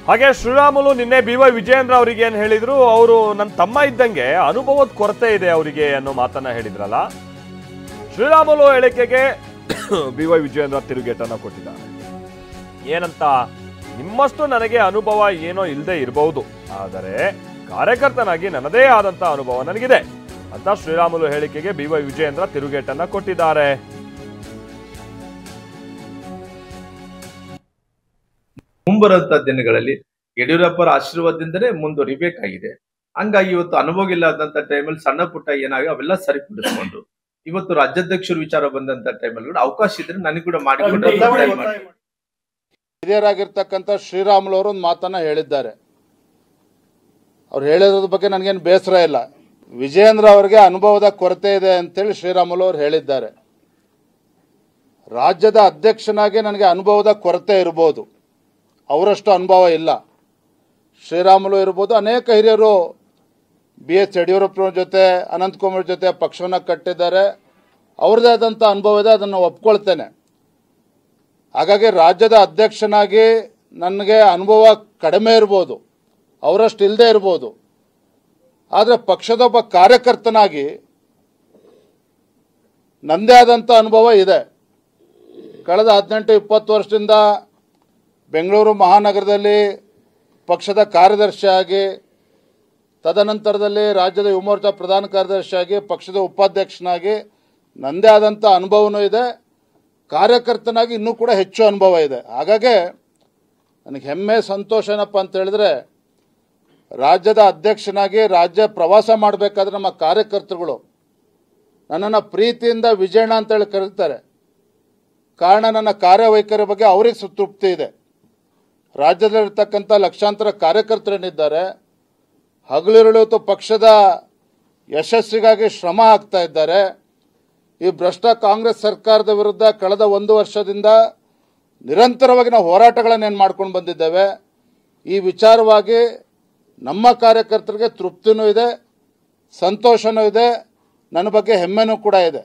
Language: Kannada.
ಹಾಗೆ ಶ್ರೀರಾಮುಲು ನಿನ್ನೆ BY ವಿಜಯೇಂದ್ರ ಅವರಿಗೆ ಏನ್ ಹೇಳಿದ್ರು, ಅವರು ನನ್ನ ತಮ್ಮ ಇದ್ದಂಗೆ ಅನುಭವದ ಕೊರತೆ ಇದೆ ಅವರಿಗೆ ಅನ್ನೋ ಮಾತನ್ನ ಹೇಳಿದ್ರಲ್ಲ. ಶ್ರೀರಾಮುಲು ಹೇಳಿಕೆಗೆ BY ವಿಜಯೇಂದ್ರ ತಿರುಗೇಟನ್ನ ಕೊಟ್ಟಿದ್ದಾರೆ. ಏನಂತ, ನಿಮ್ಮಷ್ಟು ನನಗೆ ಅನುಭವ ಏನೋ ಇಲ್ಲದೆ ಇರಬಹುದು, ಆದರೆ ಕಾರ್ಯಕರ್ತನಾಗಿ ನನ್ನದೇ ಆದಂತ ಅನುಭವ ನನಗಿದೆ ಅಂತ ಶ್ರೀರಾಮುಲು ಹೇಳಿಕೆಗೆ BY ವಿಜಯೇಂದ್ರ ತಿರುಗೇಟನ್ನ ಕೊಟ್ಟಿದ್ದಾರೆ. ಮುಂಬರುವಂತ ದಿನಗಳಲ್ಲಿ ಯಡಿಯೂರಪ್ಪರ ಆಶೀರ್ವಾದದಿಂದಲೇ ಮುಂದುವರಿಬೇಕಾಗಿದೆ. ಹಂಗಾಗಿ ಇವತ್ತು ಅನುಭವ ಇಲ್ಲದಂತ ಟೈಮಲ್ಲಿ ಸಣ್ಣ ಪುಟ್ಟ ಏನಾಗಿ ಅವೆಲ್ಲ ಸರಿಪಡಿಸಿಕೊಂಡು ಇವತ್ತು ರಾಜ್ಯಾಧ್ಯಕ್ಷರು ವಿಚಾರ ಬಂದಂತ ಟೈಮಲ್ಲಿ ಕೂಡ ಅವಕಾಶ ಇದ್ರೆ ನನಗೆ ಕೂಡ ಮಾಡಿಕೊಂಡು ಹಿರಿಯರಾಗಿರ್ತಕ್ಕಂಥ ಶ್ರೀರಾಮುಲು ಅವರು ಒಂದು ಮಾತನ್ನ ಹೇಳಿದ್ದಾರೆ. ಅವ್ರು ಹೇಳಿರೋದ್ರ ಬಗ್ಗೆ ನನಗೇನು ಬೇಸರ ಇಲ್ಲ. ವಿಜಯೇಂದ್ರ ಅವರಿಗೆ ಅನುಭವದ ಕೊರತೆ ಇದೆ ಅಂತೇಳಿ ಶ್ರೀರಾಮುಲು ಅವರು ಹೇಳಿದ್ದಾರೆ. ರಾಜ್ಯದ ಅಧ್ಯಕ್ಷನಾಗಿ ನನಗೆ ಅನುಭವದ ಕೊರತೆ ಇರಬಹುದು, ಅವರಷ್ಟು ಅನುಭವ ಇಲ್ಲ. ಶ್ರೀರಾಮುಲು ಇರ್ಬೋದು, ಅನೇಕ ಹಿರಿಯರು BS ಯಡಿಯೂರಪ್ಪನವ್ರ ಜೊತೆ, ಅನಂತಕುಮಾರ್ ಜೊತೆ ಪಕ್ಷವನ್ನು ಕಟ್ಟಿದ್ದಾರೆ. ಅವ್ರದ್ದೇ ಆದಂಥ ಅನುಭವ ಇದೆ, ಅದನ್ನು ಒಪ್ಕೊಳ್ತೇನೆ. ಹಾಗಾಗಿ ರಾಜ್ಯದ ಅಧ್ಯಕ್ಷನಾಗಿ ನನಗೆ ಅನುಭವ ಕಡಿಮೆ ಇರ್ಬೋದು, ಅವರಷ್ಟು ಇಲ್ಲದೆ ಇರ್ಬೋದು. ಆದರೆ ಪಕ್ಷದೊಬ್ಬ ಕಾರ್ಯಕರ್ತನಾಗಿ ನನ್ನದೇ ಆದಂಥ ಅನುಭವ ಇದೆ. ಕಳೆದ 18-20 ವರ್ಷದಿಂದ ಬೆಂಗಳೂರು ಮಹಾನಗರದಲ್ಲಿ ಪಕ್ಷದ ಕಾರ್ಯದರ್ಶಿಯಾಗಿ, ತದನಂತರದಲ್ಲಿ ರಾಜ್ಯದ ಯುವ ಮೋರ್ಚಾ ಪ್ರಧಾನ ಕಾರ್ಯದರ್ಶಿಯಾಗಿ, ಪಕ್ಷದ ಉಪಾಧ್ಯಕ್ಷನಾಗಿ ನನ್ನದೇ ಆದಂಥ ಅನುಭವನೂ ಇದೆ. ಕಾರ್ಯಕರ್ತನಾಗಿ ಇನ್ನೂ ಕೂಡ ಹೆಚ್ಚು ಅನುಭವ ಇದೆ. ಹಾಗಾಗಿ ನನಗೆ ಹೆಮ್ಮೆ, ಸಂತೋಷ ಏನಪ್ಪ ಅಂತ ಹೇಳಿದ್ರೆ, ರಾಜ್ಯದ ಅಧ್ಯಕ್ಷನಾಗಿ ರಾಜ್ಯ ಪ್ರವಾಸ ಮಾಡಬೇಕಾದ್ರೆ ನಮ್ಮ ಕಾರ್ಯಕರ್ತರುಗಳು ನನ್ನನ್ನು ಪ್ರೀತಿಯಿಂದ ವಿಜಯಣ್ಣ ಅಂತೇಳಿ ಕರೀತಾರೆ. ಕಾರಣ ನನ್ನ ಕಾರ್ಯವೈಖರಿ ಬಗ್ಗೆ ಅವ್ರಿಗೆ ತೃಪ್ತಿ ಇದೆ. ರಾಜ್ಯದಲ್ಲಿರ್ತಕ್ಕಂಥ ಲಕ್ಷಾಂತರ ಕಾರ್ಯಕರ್ತರೇನಿದ್ದಾರೆ, ಹಗಲಿರುಳು ಪಕ್ಷದ ಯಶಸ್ಸಿಗಾಗಿ ಶ್ರಮ ಹಾಕ್ತಾ ಇದ್ದಾರೆ. ಈ ಭ್ರಷ್ಟ ಕಾಂಗ್ರೆಸ್ ಸರ್ಕಾರದ ವಿರುದ್ಧ ಕಳೆದ 1 ವರ್ಷದಿಂದ ನಿರಂತರವಾಗಿ ನಾವು ಹೋರಾಟಗಳನ್ನೇನು ಮಾಡ್ಕೊಂಡು ಬಂದಿದ್ದೇವೆ. ಈ ವಿಚಾರವಾಗಿ ನಮ್ಮ ಕಾರ್ಯಕರ್ತರಿಗೆ ತೃಪ್ತಿನೂ ಇದೆ, ಸಂತೋಷನೂ ಇದೆ, ನನ್ನ ಬಗ್ಗೆ ಹೆಮ್ಮೆನೂ ಕೂಡ ಇದೆ.